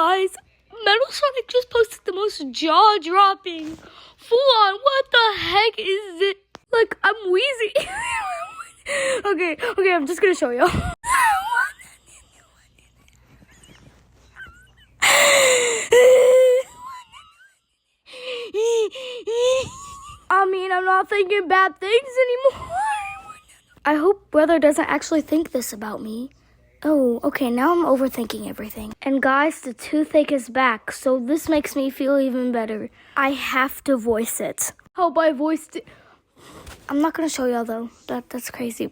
Guys, Metal Sonic just posted the most jaw-dropping, full-on, what the heck is it? Like, I'm wheezing. Okay, I'm just gonna show y'all. I mean, I'm not thinking bad things anymore. I hope Brother doesn't actually think this about me. Oh, okay, now I'm overthinking everything. And guys, the toothache is back, so this makes me feel even better. I have to voice it. Hope I voiced it. I'm not gonna show y'all though. That's crazy.